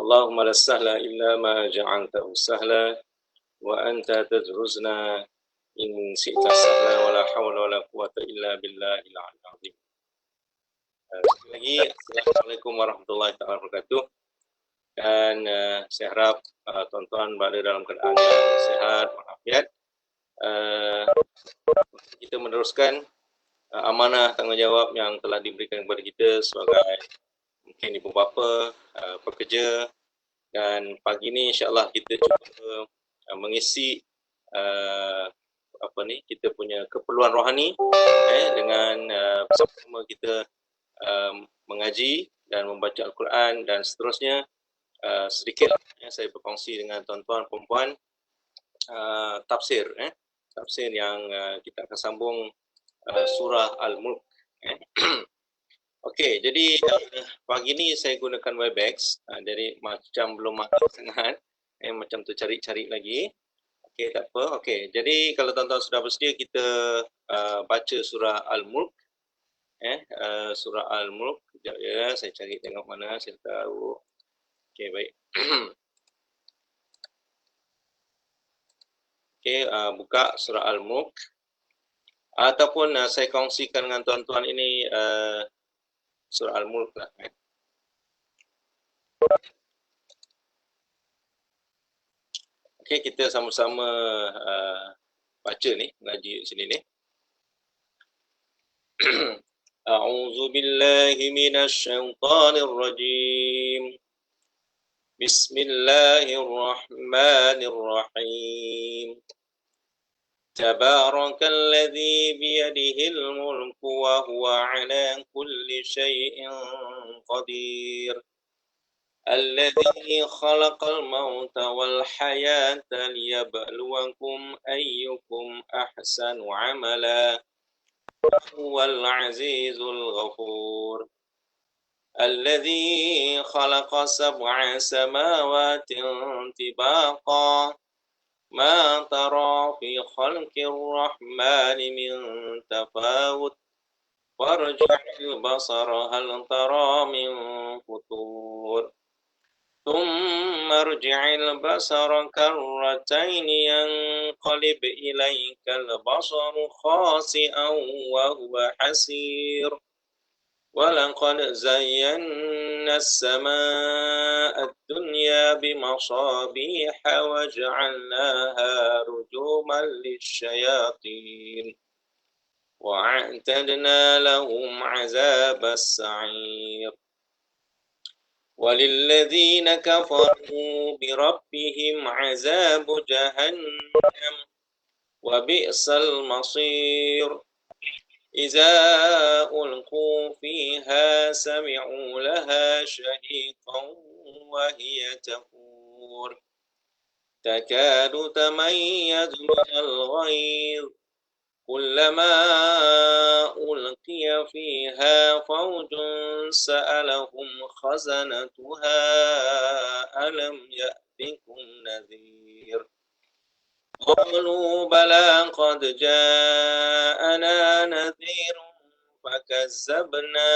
اللهم لا سهل إلا ما جعلته سهلا وأنت تجرزنا إن شئت سهلا ولا حول ولا قوة إلا بالله العلي العظيم. Sekali lagi, Assalamualaikum warahmatullahi wabarakatuh. Dan saya harap tuan-tuan berada dalam keadaan yang sehat, walafiat. Kita meneruskan amanah tanggungjawab yang telah diberikan kepada kita sebagai mungkin ibu bapa, pekerja, dan pagi ini insya-Allah kita cuba mengisi kita punya keperluan rohani dengan bersama kita mengaji dan membaca Al-Quran dan seterusnya. Sedikit saya berkongsi dengan tuan-tuan perempuan tafsir yang kita akan sambung surah Al-Mulk. Okey, jadi pagi ni saya gunakan Webex, jadi macam belum matang sangat, macam tu cari-cari lagi. Okey, tak apa. Okey, jadi kalau tuan-tuan sudah bersedia, kita baca surah Al-Mulk. Surah Al-Mulk. Sekejap ya, saya cari tengok mana, saya tahu. Okey, baik. Okey, buka surah Al-Mulk. Ataupun saya kongsikan dengan tuan-tuan ini surah Al-Mulk lah. Okey, kita sama-sama baca ni, ngaji sini ni. A'udzu billahi minasy syaithanir rajim. Bismillahirrahmanirrahim. Tabarakalladzi biyadihil mulku wa huwa ala kulli syai'in qadir. Alladzi khalaqal mauta wal hayata liyabluwakum ayyukum ahsanu amala. Huwal azizul ghafur. Alladzi khalaqa sab'a samawatin tibaqa. Ma tara fi khalqir rahmani min tafawut. Farji'il basara hal tara min futur. ثم ارجع البصر كرتين ينقلب إليك البصر خاسئا وهو حسير ولقد زينا السماء الدنيا بمصابيح وجعلناها رجوما للشياطين وأعتدنا لهم عذاب السعير وَلِلَّذِينَ كَفَرُوا بِرَبِّهِمْ عَذَابُ جَهَنَّمَ وَبِئْسَ الْمَصِيرُ إِذَا أُلْقُوا فِيهَا سَمِعُوا لَهَا شَهِيقًا وَهِيَ تَفُورُ تَكَادُ تَمَيَّزُ مِنَ الْغَيْظِ كُلَّمَا أُلْقِيَ فِيهَا فَوْجٌ سَأَلَهُمْ خَزَنَتُهَا أَلَمْ يَأْتِكُمْ نَذِيرٌ قَالُوا بَلَى قَدْ جَاءَنَا نَذِيرٌ فَكَذَّبْنَا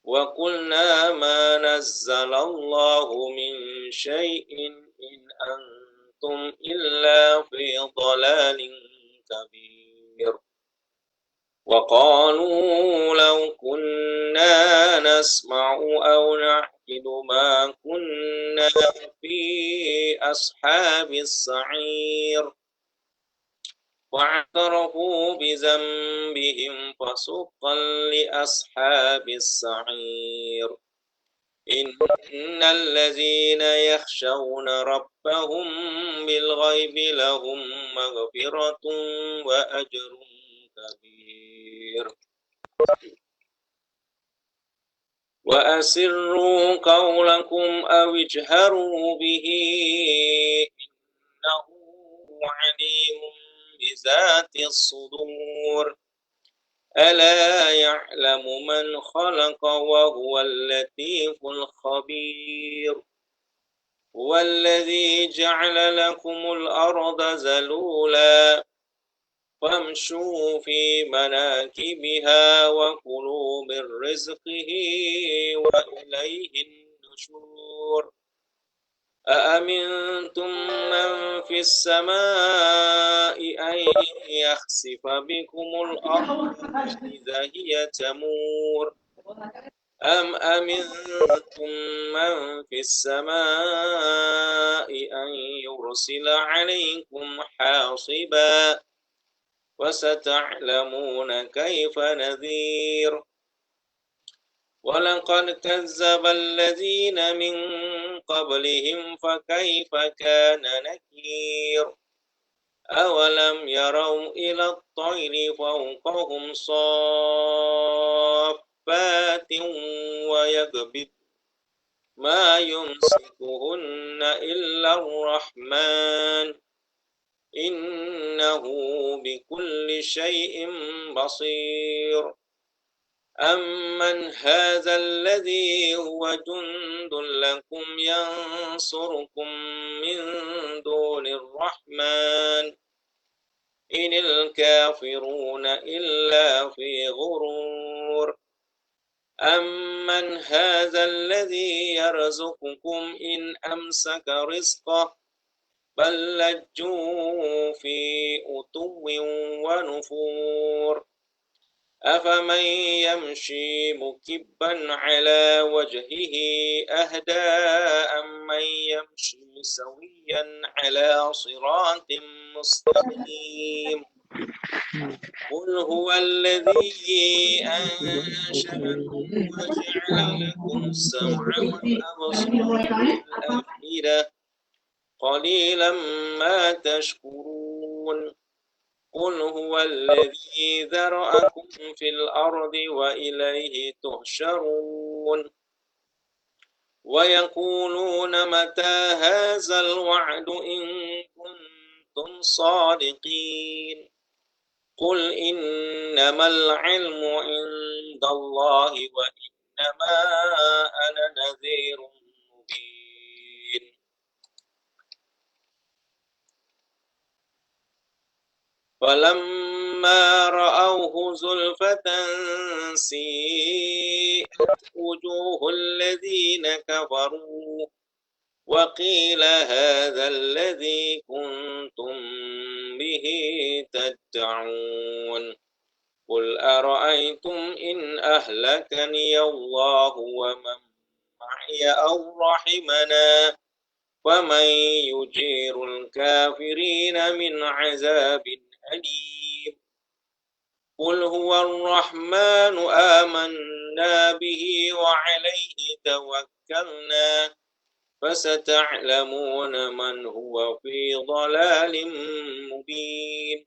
وَقُلْنَا مَا نَزَّلَ اللَّهُ مِنْ شَيْءٍ إِنْ أَنْتُمْ إِلَّا فِي ضَلَالٍ كَبِيرٍ وقالوا لو كنا نسمع أو نعقل ما كنا في أصحاب السعير واعترفوا بذنبهم فسحقا لأصحاب السعير إن الذين يخشون ربهم بالغيب لهم مغفرة وأجر كبير وأسروا قولكم أو اجهروا به إنه عليم بذات الصدور ألا يعلم من خلق وهو اللطيف الخبير هو الذي جعل لكم الأرض ذلولا فامشوا في مناكبها وكلوا من رزقه وإليه النشور أأمنتم من في السماء أن يخسف بكم الأرض فإذا هي تمور أم أمنتم من في السماء أن يرسل عليكم حاصبا وستعلمون كيف نذير ولقد كذب الذين من قبلهم فكيف كان نكير أولم يروا إلى الطير فوقهم صافات ويقبض ما يمسكهن إلا الرحمن إنه بكل شيء بصير أمن هذا الذي هو جند لكم ينصركم من دون الرحمن إن الكافرون إلا في غرور أمن هذا الذي يرزقكم إن أمسك رزقه بل لجوا في عتو ونفور أفمن يمشي مكبا على وجهه أهدى أمن يمشي سويا على صراط مستقيم قل هو الذي أنشأكم وجعل لكم السمع والأبصار والأفئدة قليلا ما تشكرون قل هو الذي ذرأكم في الأرض وإليه تحشرون ويقولون متى هذا الوعد إن كنتم صادقين قل إنما العلم عند الله وإنما أنا نذير مبين فلما رأوه زلفة سيئت وجوه الذين كفروا وقيل هذا الذي كنتم به تدعون قل أرأيتم إن أهلكني الله ومن معي أو رحمنا فمن يجير الكافرين من عذاب أليم قل هو الرحمن آمنا به وعليه توكلنا فستعلمون من هو في ضلال مبين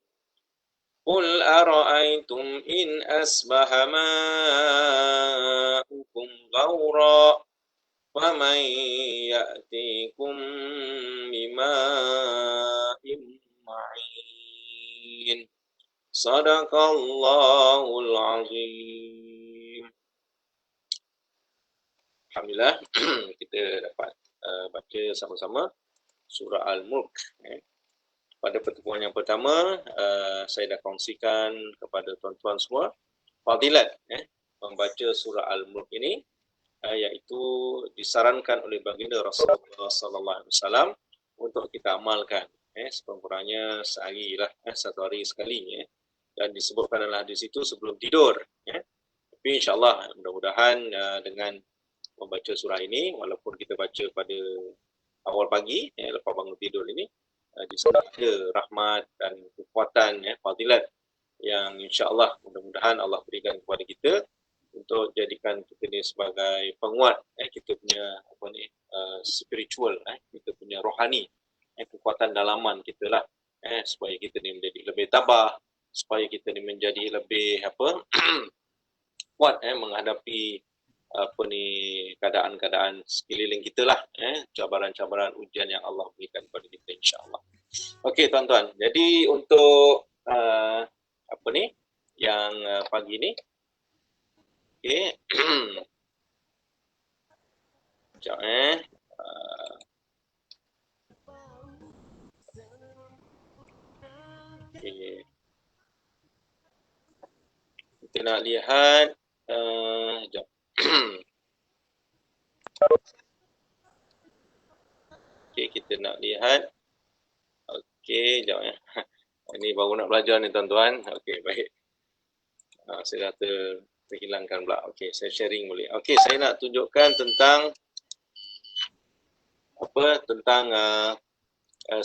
قل أرأيتم إن أصبح ماؤكم غورا فمن يأتيكم بماء معين صدق الله العظيم. Alhamdulillah kita dapat baca sama-sama surah Al-Mulk. Pada pertemuan yang pertama, saya dah kongsikan kepada tuan-tuan semua fadilat membaca surah Al-Mulk ini, iaitu disarankan oleh baginda Rasulullah sallallahu alaihi wasallam untuk kita amalkan sekurang-kurangnya sehari lah, satu hari sekali dan disebutkan dalam hadis itu sebelum tidur Tapi insyaAllah mudah-mudahan dengan membaca surah ini, walaupun kita baca pada awal pagi lepas bangun tidur ini, di sana ada rahmat dan kekuatan fadilat yang insyaAllah mudah-mudahan Allah berikan kepada kita untuk jadikan kita ni sebagai penguat kita punya spiritual, kita punya rohani, kekuatan dalaman kita lah, supaya kita ni menjadi lebih tabah, supaya kita ni menjadi lebih kuat menghadapi keadaan-keadaan sekeliling kita lah, cabaran-cabaran ujian yang Allah berikan kepada kita insya-Allah. Okey tuan-tuan, jadi untuk yang pagi ni, okey. Sekejap okey. Kita nak lihat sekejap. Okey, nak lihat. Okey, jap ya. Ini baru nak belajar ni tuan-tuan. Okey, baik. Saya dah terhilangkan pula. Okey, saya sharing boleh. Okey, saya nak tunjukkan tentang tentang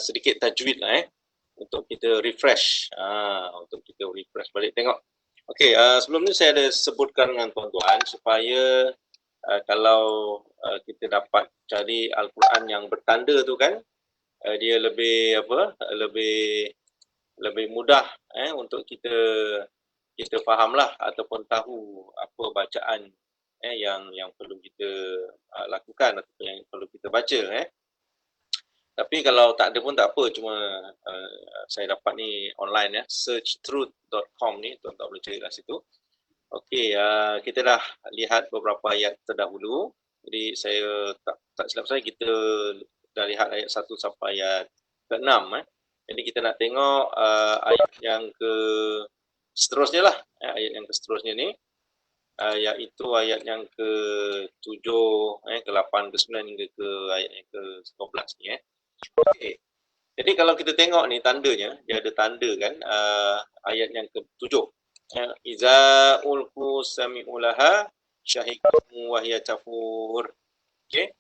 sedikit tajwid lah untuk kita refresh. Untuk kita refresh balik tengok. Okey, sebelum ni saya ada sebutkan dengan tuan-tuan supaya kalau kita dapat cari Al-Quran yang bertanda tu kan, dia lebih lebih mudah untuk kita fahamlah ataupun tahu apa bacaan yang perlu kita lakukan ataupun yang perlu kita baca. Tapi kalau tak ada pun tak apa, cuma saya dapat ni online searchtruth.com ni, tuan-tuan boleh cari kat situ. Okey, kita dah lihat beberapa ayat terdahulu. Jadi saya tak silap saya, kita dah lihat ayat 1 sampai ayat ke-6. Jadi kita nak tengok ayat yang seterusnya lah. Ayat yang seterusnya ni, iaitu ayat yang ke-7, ke-8, ke-9 hingga ke ayat yang ke-12 ni. Okey. Jadi kalau kita tengok ni tandanya, dia ada tanda kan, ayat yang ke-7. Iza ulku sami'ulaha syahikum wahya tafur. Okey.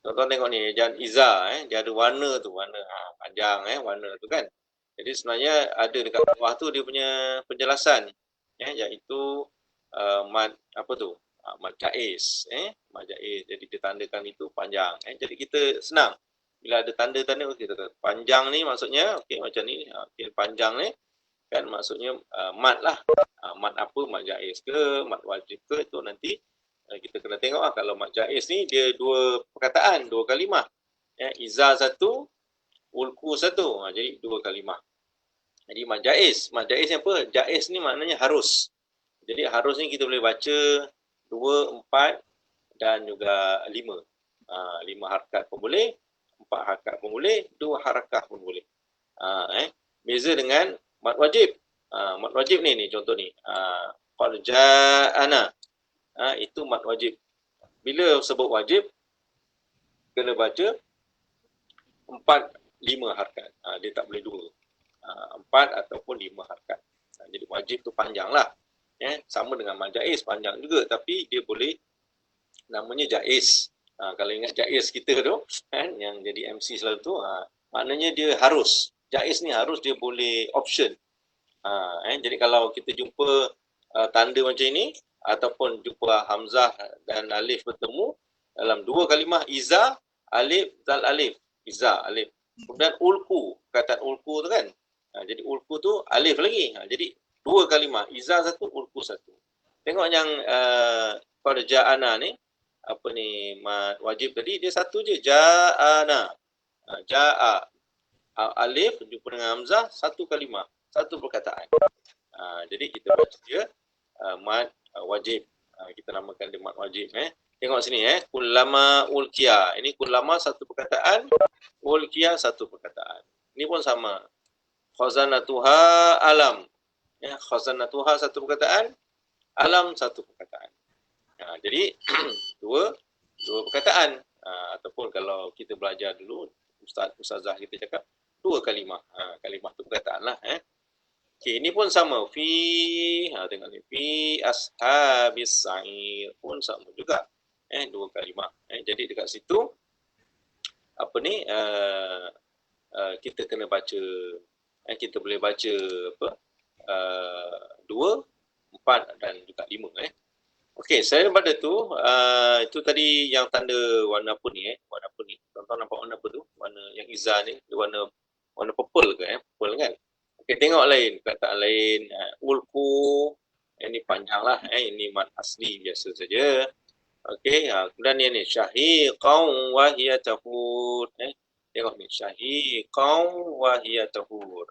Tuan-tuan tengok ni, jangan iza dia ada warna tu, warna panjang warna tu kan. Jadi sebenarnya ada dekat bawah tu dia punya penjelasan iaitu mad mad jaiz mad jaiz. Jadi ditandakan itu panjang. Jadi kita senang bila ada tanda-tanda kita kata panjang ni maksudnya okey macam ni. Okey, panjang ni kan maksudnya mad lah. Mad apa? Mad jaiz ke, mad wajib ke, itu nanti kita kena tengok lah. Kalau mad jaiz ni dia dua perkataan, dua kalimah. Iza satu, ulku satu. Jadi dua kalimah. Jadi mad jaiz ni apa? Jaiz ni maknanya harus. Jadi harus ni kita boleh baca 2, 4 dan juga 5. 5 harakat pun boleh, 4 harakat pun boleh, 2 harakat pun boleh. Beza dengan mad wajib. Mad wajib ni contoh ni. Qad ja'ana. Itu mad wajib. Bila sebut wajib, kena baca 4, 5 harakat. Dia tak boleh 2. 4 ataupun 5 harakat. Jadi wajib tu panjang lah. Sama dengan mad jaiz, panjang juga. Tapi dia boleh, namanya jaiz. Kalau ingat jaiz kita tu, yang jadi MC selalu tu, maknanya dia harus. Jaiz ni harus, dia boleh option. Jadi kalau kita jumpa tanda macam ini, ataupun jumpa hamzah dan alif bertemu dalam 2 kalimah, iza, alif, zal alif. Iza, alif. Kemudian ulku, perkataan ulku tu kan. Jadi ulku tu alif lagi. Jadi 2 kalimah, iza satu, ulku satu. Tengok yang qad ja'ana ni, wajib tadi, dia satu je, ja'ana. Ja'a, alif jumpa dengan hamzah, satu kalimah, satu perkataan. Jadi kita baca dia mad wajib. Kita namakan dia mad wajib. Tengok sini kullama ulkiya. Ini kullama satu perkataan, ulkiya satu perkataan. Ini pun sama. Khazanatuha alam. Khazanatuha satu perkataan, alam satu perkataan. Jadi dua perkataan. Ataupun kalau kita belajar dulu, ustazah kita cakap 2 kalimah. Kalimah tu perkataan lah. Okey, ini pun sama. Tengok ni. Fi ashabis sa'ir pun sama juga. 2 kalimah. Jadi dekat situ kita kena baca. Kita boleh baca 2, 4 dan juga 5. Okey, selain daripada tu, itu tadi yang tanda warna apa ni? Warna apa ni? Tuan-tuan nampak warna apa tu? Warna yang iza ni, warna purple ke? Purple kan? Okey, tengok lain, perkataan lain. Ulku, ini panjang lah. Ini mad asli biasa saja. Okey, kemudian ni syahiqan wa hiya tahur. Tengok ni, syahiqan wa hiya tahur.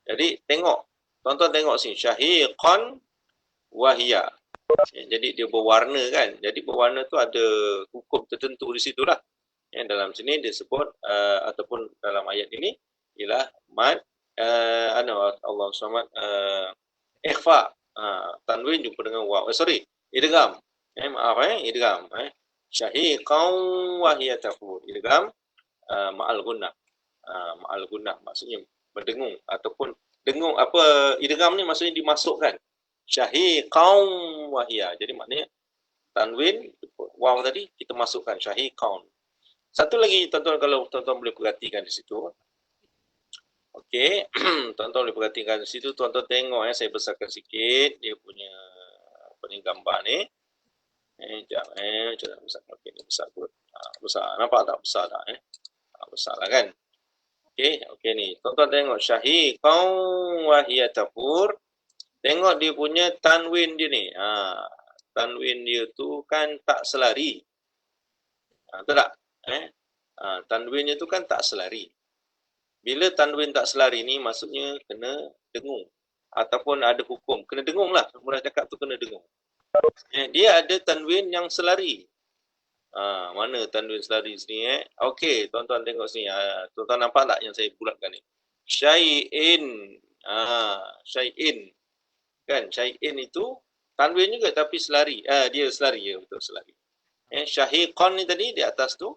Jadi tengok, tuan-tuan tengok sini, syahiqan wa hiya. Jadi dia berwarna kan. Jadi berwarna tu ada hukum tertentu di situ lah. Dalam sini dia sebut ataupun dalam ayat ini ialah mad Allah SWT ikhfa, tanwin jumpa dengan waw. Idgham. Idgham. Syahiqan wa hiya tahur. Idgham ma'al gunnah. Ma'al gunnah maksudnya berdengung ataupun dengung apa idgham ni maksudnya dimasukkan. Syahiqan wa hiya. Jadi maknanya tanwin waw tadi kita masukkan syahiqan. Satu lagi tuan-tuan, kalau tuan-tuan boleh perhatikan di situ. Okey, tuan-tuan boleh perhatikan di situ, tuan-tuan tengok saya besarkan sikit dia punya apa ni gambar ni. Jangan besar. Okey, ni besar kot. Besar. Nampak tak besar tak besarlah kan. Okey ni. Tuan-tuan tengok syahiqan wa hiya tafur. Tengok dia punya tanwin dia ni. Tanwin dia tu kan tak selari. Betul tak? Tanwinnya tu kan tak selari. Bila tanwin tak selari ni maksudnya kena dengung. Ataupun ada hukum. Kena dengung lah. Mula cakap tu kena dengung. Dia ada tanwin yang selari. Mana tanwin selari sini Okey, tuan-tuan tengok sini. Tuan-tuan nampak tak yang saya bulatkan ni? Syai'in. Syai'in. Kan? Syai'in itu tanwin juga tapi selari. Dia selari. Ya, betul selari. Syahiqan ni tadi di atas tu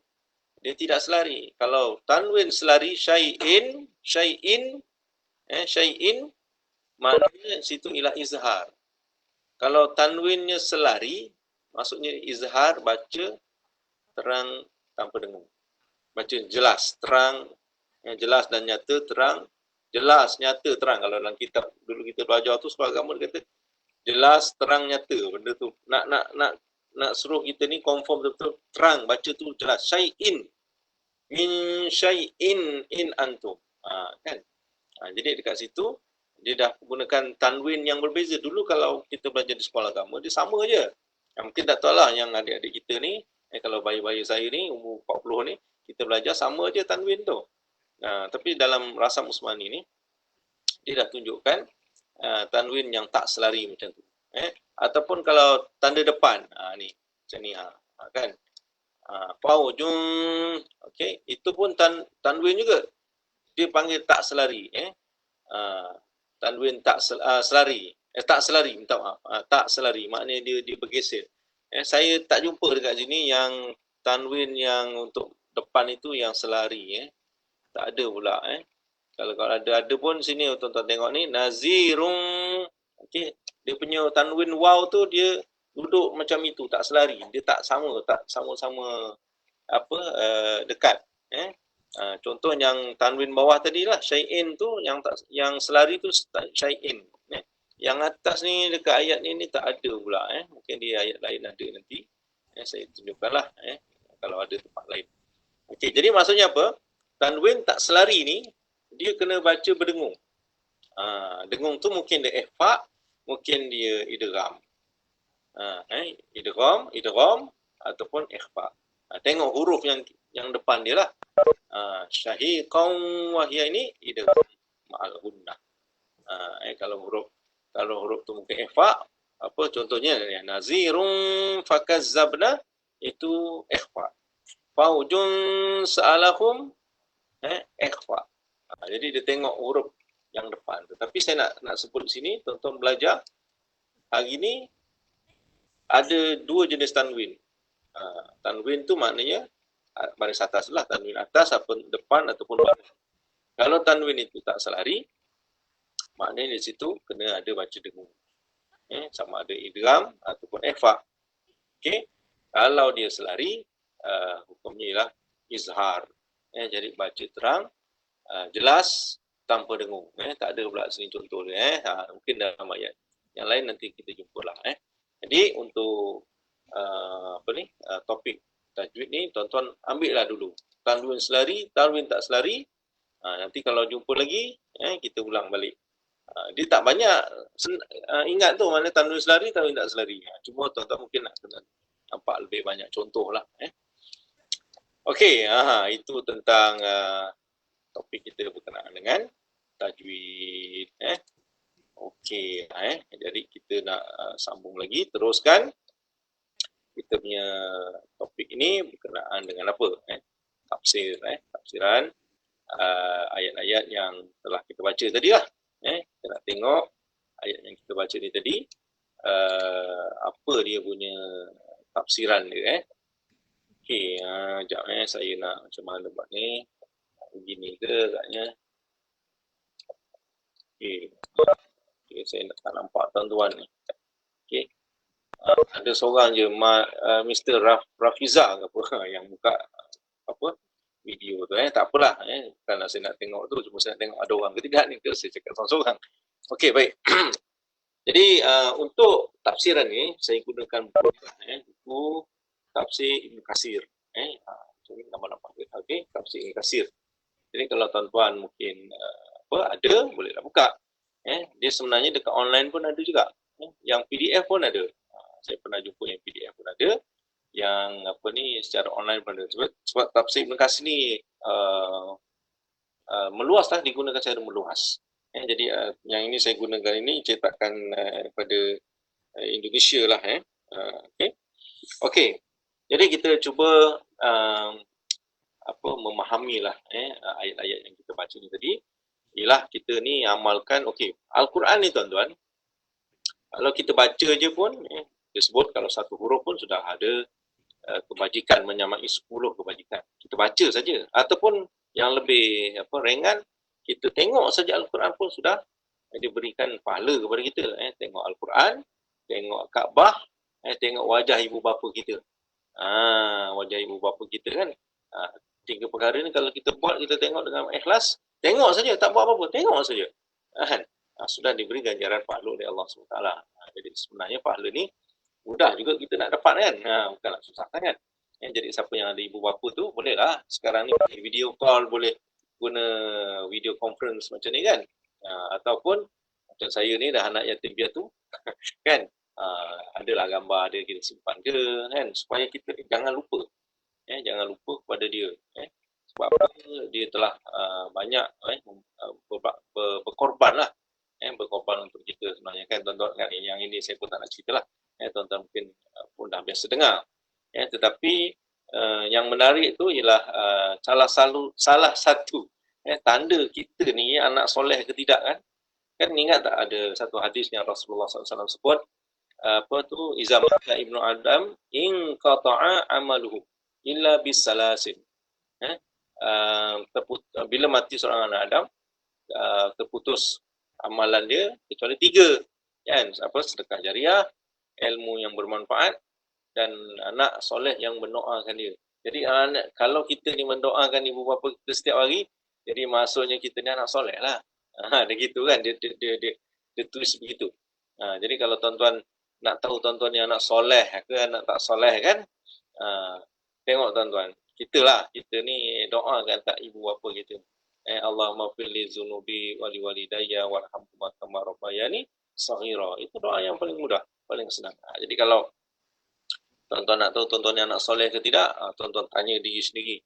dia tidak selari. Kalau tanwin selari syai'in, syai'in maknanya situ ialah izhar. Kalau tanwinnya selari, maksudnya izhar baca terang tanpa dengung. Baca jelas, terang, jelas dan nyata, terang, jelas, nyata, terang. Kalau dalam kitab dulu kita belajar tu sekolah agama dia kata jelas, terang, nyata. Benda tu nak suruh kita ni confirm betul-betul terang, baca tu jelas. Syai'in min syai'in in antum. Kan? Jadi dekat situ dia dah gunakan tanwin yang berbeza. Dulu kalau kita belajar di sekolah agama dia sama je. Mungkin tak tahu lah yang adik-adik kita ni, kalau bayi-bayi saya ni umur 40 ni, kita belajar sama je tanwin tu. Tapi dalam Rasam Usmani ni dia dah tunjukkan tanwin yang tak selari macam tu. Ataupun kalau tanda depan ni macam ni kan. Faujun, okey, itu pun tanwin juga. Dia panggil tak selari, tanwin tak selari. Tak selari, minta maaf. Tak selari, maknanya dia bergeser. Saya tak jumpa dekat sini yang tanwin yang untuk depan itu yang selari. Tak ada pula. Kalau ada pun sini tuan-tuan tengok ni, nazirun. Okey, dia punya tanwin waw tu dia duduk macam itu, tak selari. Dia tak sama-sama apa dekat. Contoh yang tanwin bawah tadi lah, syai'in tu yang selari tu syai'in. Yang atas ni dekat ayat ni tak ada pula. Mungkin di ayat lain ada nanti. Saya tunjukkanlah kalau ada tempat lain. Okey, jadi maksudnya apa? Tanwin tak selari ni dia kena baca berdengung. Dengung tu mungkin dia ikhfa, mungkin dia idgham. Idgham ataupun ikhfa. Tengok huruf yang depan dia lah. Syahiqan wa hiya ini idgham ma'al gunnah. Kalau huruf tu mungkin ikhfa, apa contohnya nazirun fakazzabna itu ikhfa. Faujun sa'alahum ikhfa. Jadi dia tengok huruf yang depan tu. Tapi saya nak sebut di sini, tuan-tuan belajar hari ni ada dua jenis tanwin. Tanwin tu maknanya baris atas lah, tanwin atas ataupun depan ataupun belakang. Kalau tanwin itu tak selari, maknanya di situ kena ada baca dengung. Sama ada idgham ataupun ikhfa. Okey. Kalau dia selari, hukumnya ialah izhar. Jadi baca terang, jelas tanpa dengung. Tak ada pula sini contoh dia. Mungkin dalam ayat yang lain nanti kita jumpalah. Jadi untuk topik tajwid ni tuan-tuan ambil lah dulu. Tanwin selari, tanwin tak selari. Nanti kalau jumpa lagi, kita ulang balik. Dia tak banyak ingat tu mana tanwin selari, tanwin tak selari. Cuma tuan-tuan mungkin nak kena nampak lebih banyak contoh lah. Okey, itu tentang topik kita berkenaan dengan tajwid. Okey, jadi kita nak sambung lagi, teruskan kita punya topik ini berkenaan dengan apa? Tafsiran ayat-ayat yang telah kita baca tadi lah. Kita nak tengok ayat yang kita baca ni tadi, apa dia punya tafsiran dia. Okey, sekejap saya nak macam mana buat ni. Begini ke agaknya. Okey. Okay, saya tak nampak tuan-tuan ni. Okey. Ada seorang je Mr. Rafiza ke apa yang buka apa video tu tak apalah bukanlah saya nak tengok tu, cuma saya nak tengok ada orang ke tidak ni ke saya cakap seorang-seorang. Okey, baik. Jadi untuk tafsiran ni saya gunakan buku tafsir Ibn Katsir. Ini nama-nama dia. Okey, tafsir Ibn Katsir. Jadi kalau tuan-tuan mungkin ada, bolehlah buka. Dia sebenarnya dekat online pun ada juga. Yang PDF pun ada. Saya pernah jumpa yang PDF pun ada. Yang apa ni secara online pun ada. Sebab tafsir Ibn Katsir ni meluas lah, digunakan secara meluas. Jadi yang ini saya gunakan ini cetakan daripada Indonesia lah. Okey. Jadi kita cuba memahamilah ayat-ayat yang kita baca ni tadi. Ialah kita ni amalkan, okey, Al-Quran ni tuan-tuan, kalau kita baca je pun, dia sebut kalau satu huruf pun sudah ada kebajikan, menyamai 10 kebajikan. Kita baca saja. Ataupun yang lebih ringan, kita tengok saja Al-Quran pun sudah diberikan pahala kepada kita. Tengok Al-Quran, tengok Kaabah, tengok wajah ibu bapa kita. Wajah ibu bapa kita kan. 3 perkara ni kalau kita buat, kita tengok dengan ikhlas, tengok saja, tak buat apa-apa, tengok saja. Sudah diberi ganjaran pahala oleh Allah SWT. Jadi sebenarnya pahala ni mudah juga kita nak dapat kan. Bukanlah susah sangat. Jadi siapa yang ada ibu bapa tu, bolehlah. Sekarang ni video call, boleh guna video conference macam ni kan. Ataupun macam saya ni dah anak yatim piatu kan. Adalah gambar dia kita simpan ke kan, supaya kita jangan lupa. Jangan lupa kepada dia. Sebab dia telah banyak berkorban lah. Berkorban untuk kita sebenarnya kan tuan-tuan kan. Yang ini saya pun tak nak cerita lah. Tuan-tuan mungkin pun dah biasa dengar. Tetapi yang menarik tu ialah salah satu tanda kita ni anak soleh ke tidak kan. Kan ingat tak ada satu hadis yang Rasulullah SAW sebut, iza mata ibnu Adam in qata'a amaluhu illa bisalasin. Bila mati seorang anak Adam, terputus amalan dia kecuali 3 kan. Sedekah jariah, ilmu yang bermanfaat, dan anak soleh yang mendoakan dia. Jadi kalau kita ni mendoakan ibu bapa kita setiap hari, jadi maksudnya kita ni anak soleh lah. Dia gitu kan, dia tulis begitu. Jadi kalau tuan-tuan nak tahu tuan-tuan ni anak soleh ke anak tak soleh kan, tengok tuan-tuan, kita ni doakan tak ibu bapa kita. Allahumma firli zunubi wali walidayya warhamhuma kama rabbayani shaghira. Itu doa yang paling mudah, paling senang. Jadi kalau tuan-tuan nak tahu tuan-tuan ni anak soleh ke tidak, tuan-tuan tanya diri sendiri.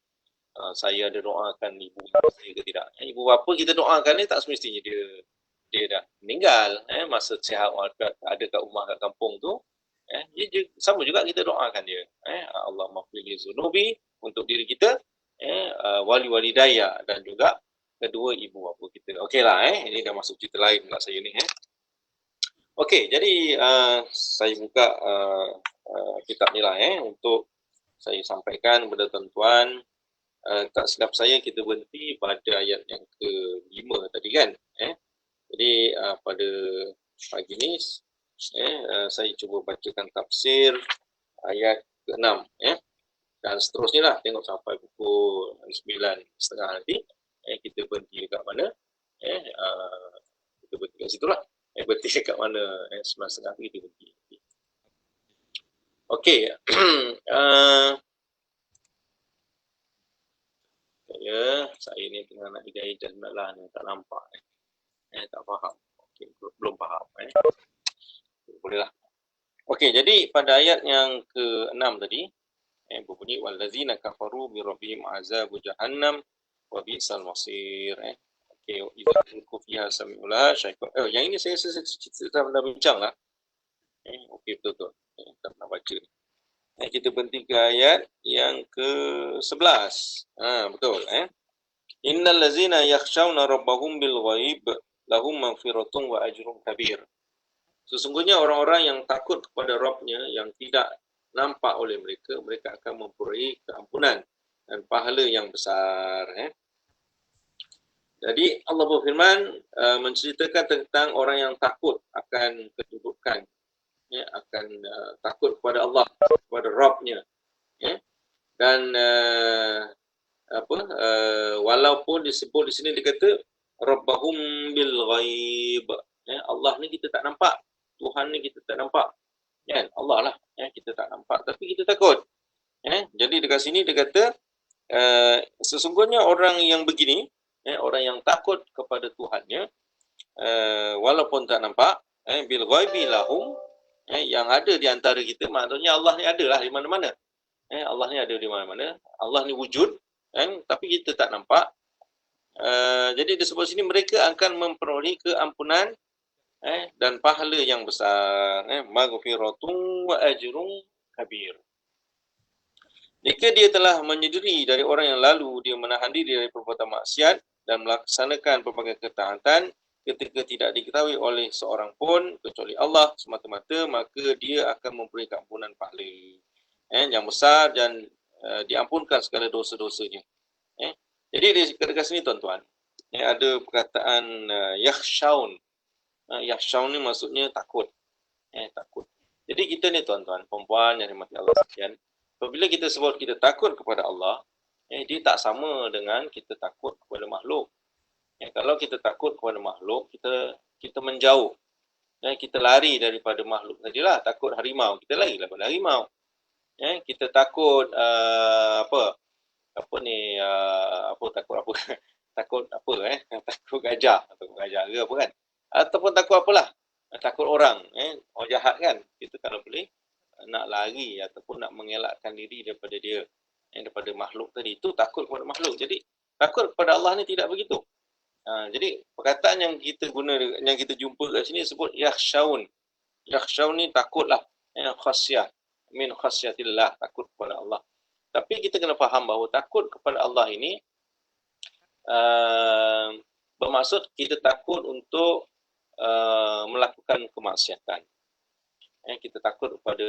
Saya ada doakan ibu bapa saya ke tidak. Ibu bapa kita doakan ni tak semestinya dia dah meninggal. Masa sihat ada kat rumah kat kampung tu, sama juga kita doakan dia. Allahumma firli zunubi untuk diri kita, wali walidayya, dan juga kedua ibu bapa kita. Okeylah, ini dah masuk cerita lain pula saya ni. Okey, jadi saya buka kitab ni lah untuk saya sampaikan kepada tuan-tuan. Tak silap saya kita berhenti pada ayat yang ke-5 tadi kan. Jadi pada pagi ni saya cuba bacakan tafsir ayat ke-6 dan seterusnya lah, tengok sampai pukul 9:30 nanti. Kita berhenti dekat mana? Kita berhenti kat situ lah. Berhenti dekat mana? 9:30 kita berhenti. Okey. Saya ni tengah nak digaya jannah lah, tak nampak. Tak faham. Okay, belum faham. Bolehlah. Okey, jadi pada ayat yang ke-6 tadi, berbunyi wallazina kafaru bi rabbihim azabu jahannam wa bi'sal masir. Okey, idza kuntum fiha sami'ula syaiqa. Yang ini saya dah bincang lah. Okey, betul. Tak pernah baca. Kita berhenti ke ayat yang ke-11. Betul. Innal ladzina yakhshawna rabbahum bil ghaib lahum maghfiratun wa ajrun kabir. Sesungguhnya orang-orang yang takut kepada Rabb-nya yang tidak nampak oleh mereka, mereka akan memperoleh keampunan dan pahala yang besar. Jadi Allah berfirman menceritakan tentang orang yang takut akan kedudukan, akan takut kepada Allah, kepada Rabb-nya, dan walaupun disebut di sini dikata Rabbahum bil ghaib, Allah ni kita tak nampak, Tuhan ni kita tak nampak, kan? Allah lah, kita tak nampak tapi kita takut. Jadi dekat sini dia kata sesungguhnya orang yang begini, orang yang takut kepada Tuhannya, walaupun tak nampak, bil ghaibi lahum, yang ada di antara kita, maksudnya Allah ni ada lah di mana-mana. Allah ni ada di mana-mana, Allah ni wujud, tapi kita tak nampak. Jadi disebut sini mereka akan memperoleh keampunan dan pahala yang besar, maghfiratun wa ajrun kabir. Jika dia telah menyedari dari orang yang lalu, dia menahan diri dari perbuatan maksiat dan melaksanakan pelbagai ketaatan ketika tidak diketahui oleh seorang pun kecuali Allah semata-mata, maka dia akan memperoleh keampunan pahala yang besar dan diampunkan segala dosa-dosanya. Jadi dekat sini tuan-tuan, ada perkataan yakhshaun. Yakhshaun ni maksudnya takut. Takut. Jadi kita ni tuan-tuan, perempuan yang dirahmati Allah sekalian, apabila kita sebut kita takut kepada Allah, dia tak sama dengan kita takut kepada makhluk. Kalau kita takut kepada makhluk, kita menjauh. Kita lari daripada makhluk tadilah. Takut harimau, kita lari daripada harimau. Kita takut takut apa takut gajah ke apa kan, ataupun takut apalah, takut orang, orang jahat kan, kita kalau boleh nak lari ataupun nak mengelakkan diri daripada dia, daripada makhluk tadi, itu takut kepada makhluk. Jadi takut kepada Allah ni tidak begitu. Jadi perkataan yang kita guna, yang kita jumpa kat sini sebut yakhshaun. Yakhshaun ni takutlah, khasyah, min khasyatillah, takut kepada Allah. Tapi kita kena faham bahawa takut kepada Allah ini bermaksud kita takut untuk melakukan kemaksiatan. Kita takut kepada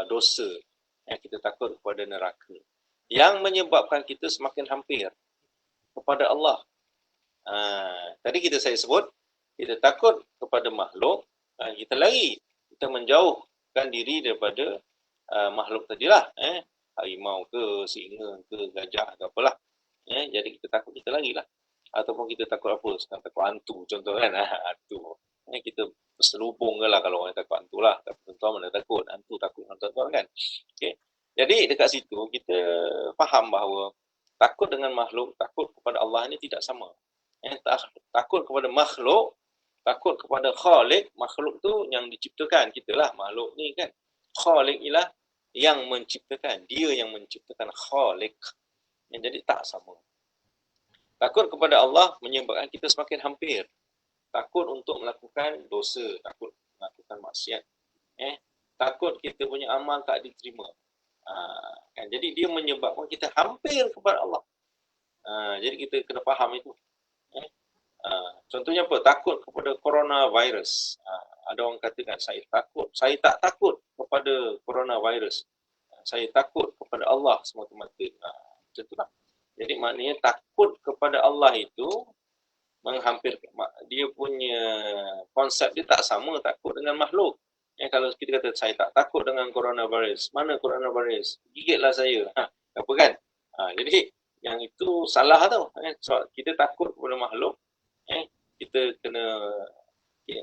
dosa. Kita takut kepada neraka. Yang menyebabkan kita semakin hampir kepada Allah. Tadi saya sebut, kita takut kepada makhluk, kita lari, kita menjauhkan diri daripada makhluk tadilah, harimau ke, singa ke, gajah ke apalah. Jadi kita takut, kita lari lah. Ataupun kita takut apa? Sekarang takut hantu contoh kan, hantu. Kita berselubung ke lah kalau orang takut hantu lah. Tapi tuan-tuan mana takut, hantu takut tuan-tuan kan. Okay. Jadi dekat situ kita faham bahawa takut dengan makhluk, takut kepada Allah ini tidak sama. Takut kepada makhluk, takut kepada Khalik, makhluk tu yang diciptakan, kita lah makhluk ni kan. Khalik ialah yang menciptakan, dia yang menciptakan, Khalik. Jadi tak sama. Takut kepada Allah menyebabkan kita semakin hampir. Takut untuk melakukan dosa, takut melakukan maksiat. Takut kita punya amal tak diterima. Kan? Jadi dia menyebabkan kita hampir kepada Allah. Jadi kita kena faham itu. Contohnya apa? Takut kepada coronavirus. Ada orang katakan saya takut. Saya tak takut kepada coronavirus. Saya takut kepada Allah semata-mata. Macam itulah. Jadi maknanya takut kepada Allah itu menghampirkan. Dia punya konsep dia tak sama takut dengan makhluk. Kalau kita kata saya tak takut dengan coronavirus. Mana coronavirus? Gigitlah saya. Apa kan? Jadi yang itu salah tau. So, kita takut kepada makhluk. Kita kena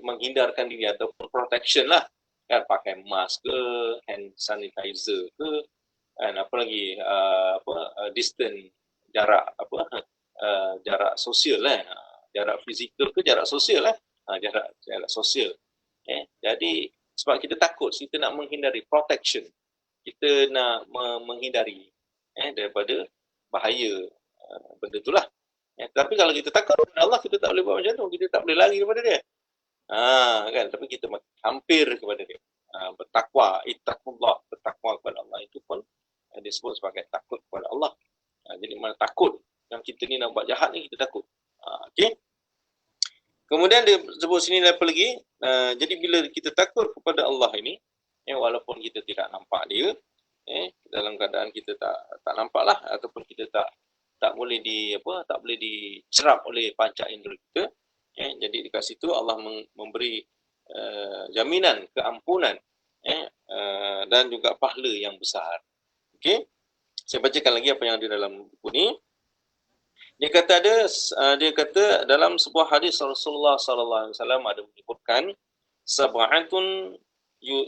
menghindarkan diri ataupun protection lah. Kan, pakai mask ke, hand sanitizer ke, kan, apa lagi, distance, jarak jarak sosial lah. Jarak fizikal ke jarak sosial lah. Jarak sosial. Jadi sebab kita takut, kita nak menghindari protection. Kita nak menghindari daripada bahaya benda itulah. Tapi kalau kita takut kepada Allah, kita tak boleh buat macam tu. Kita tak boleh lari daripada dia. Kan? Tapi kita hampir kepada dia. Bertakwa, ittaqullah, bertakwa kepada Allah itu pun disebut sebagai takut kepada Allah. Jadi mana takut yang kita ni nak buat jahat ni, kita takut. Okey. Kemudian dia sebut sini apa lagi? Jadi bila kita takut kepada Allah ini, walaupun kita tidak nampak dia, dalam keadaan kita tak nampak lah, ataupun kita tak boleh tak boleh dicerap oleh panca indera kita. Jadi dekat situ Allah memberi jaminan keampunan, dan juga pahala yang besar. Okey, saya bacakan lagi apa yang ada dalam buku ni. Dia kata dalam sebuah hadis Rasulullah sallallahu alaihi wasallam ada menyebutkan sab'atun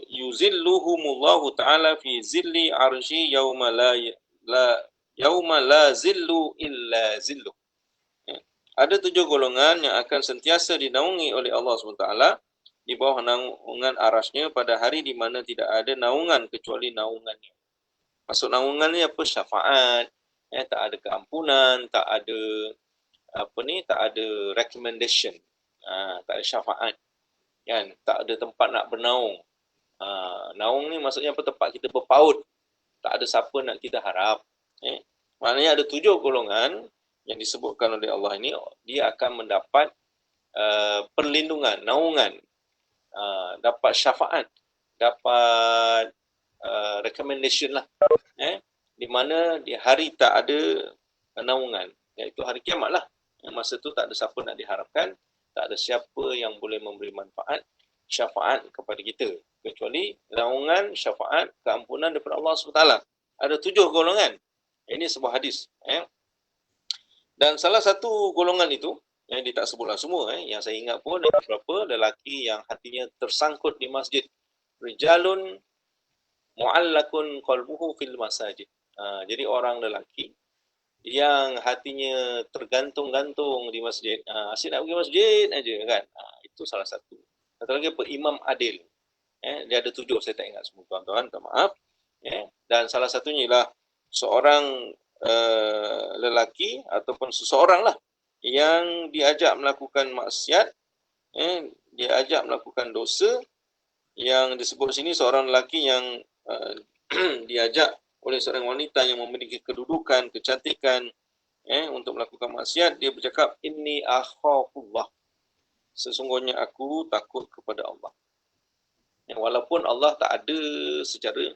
yuzilluhumullahu ta'ala fi zilli arsy yauma la zillu illa zilluh. Ada 7 golongan yang akan sentiasa dinaungi oleh Allah SWT di bawah naungan arasnya pada hari di mana tidak ada naungan kecuali naungannya. Maksud naungan ni apa? Syafaat, tak ada keampunan, tak ada tak ada recommendation, tak ada syafaat, kan? Tak ada tempat nak bernaung. Naung ni maksudnya apa? Tempat kita berpaut. Tak ada siapa nak kita harap. Maknanya ada 7 golongan yang disebutkan oleh Allah ini, dia akan mendapat perlindungan, naungan, dapat syafaat, dapat recommendation lah, di mana di hari tak ada naungan, iaitu hari kiamat lah. Masa tu tak ada siapa nak diharapkan, tak ada siapa yang boleh memberi manfaat, syafaat kepada kita, kecuali naungan, syafaat, keampunan daripada Allah SWT. Ada 7 golongan. Ini sebuah hadis. Dan salah satu golongan itu, dia tak sebutlah semua, yang saya ingat pun ada beberapa lelaki yang hatinya tersangkut di masjid. Rijalun mu'allakun qalbuhu fil masajid. Jadi orang lelaki yang hatinya tergantung-gantung di masjid. Asyik nak pergi masjid aja, kan. Itu salah satu. Satu lagi apa? Imam adil. Dia ada 7, saya tak ingat semua, tuan-tuan, minta maaf. Dan salah satunya ialah seorang lelaki ataupun seseorang lah yang diajak melakukan maksiat, diajak melakukan dosa, yang disebut sini seorang lelaki yang diajak oleh seorang wanita yang memiliki kedudukan, kecantikan, untuk melakukan maksiat. Dia bercakap, inni akhafullah, sesungguhnya aku takut kepada Allah. Walaupun Allah tak ada secara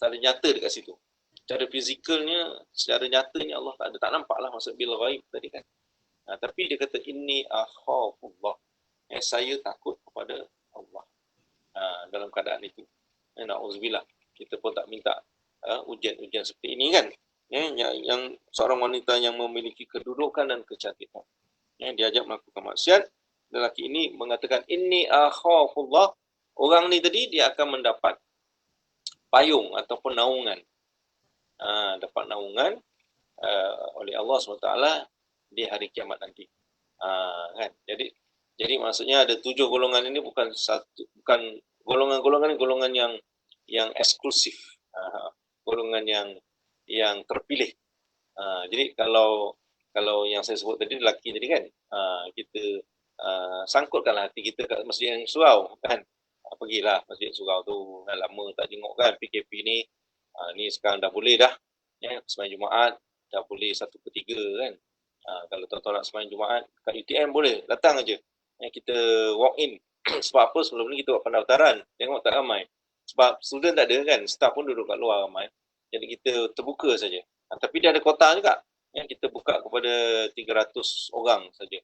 nyata dekat situ, secara fizikalnya, secara nyatanya Allah tak ada, tak nampak lah, maksud bil ghaib tadi kan. Tapi dia kata inni akhafullah, saya takut kepada Allah. Dalam keadaan itu, na'udzubillah, kita pun tak minta ujian-ujian seperti ini kan. Yang seorang wanita yang memiliki kedudukan dan kecantikan, diajak melakukan maksiat. Lelaki ini mengatakan inni akhafullah. Orang ni tadi dia akan mendapat payung ataupun naungan, dapat naungan oleh Allah SWT di hari kiamat nanti, kan. Jadi maksudnya ada 7 golongan ini, bukan golongan yang eksklusif, golongan yang terpilih. Jadi kalau yang saya sebut tadi, lelaki tadi kan, kita sangkutkanlah hati kita kat masjid yang surau, kan. Pergilah masjid surau tu, dah lama tak tengok kan, PKP ni. Ni sekarang dah boleh dah, sembahyang Jumaat dah boleh 1/3 kan. Kalau tuan-tuan nak sembahyang Jumaat kat UTM boleh, datang aja. Kita walk in. Sebab apa? Sebelum ni kita buat pendaftaran, tengok tak ramai. Sebab student tak ada kan, staff pun duduk kat luar ramai. Jadi kita terbuka saja. Tapi dia ada kota juga. Kita buka kepada 300 orang saja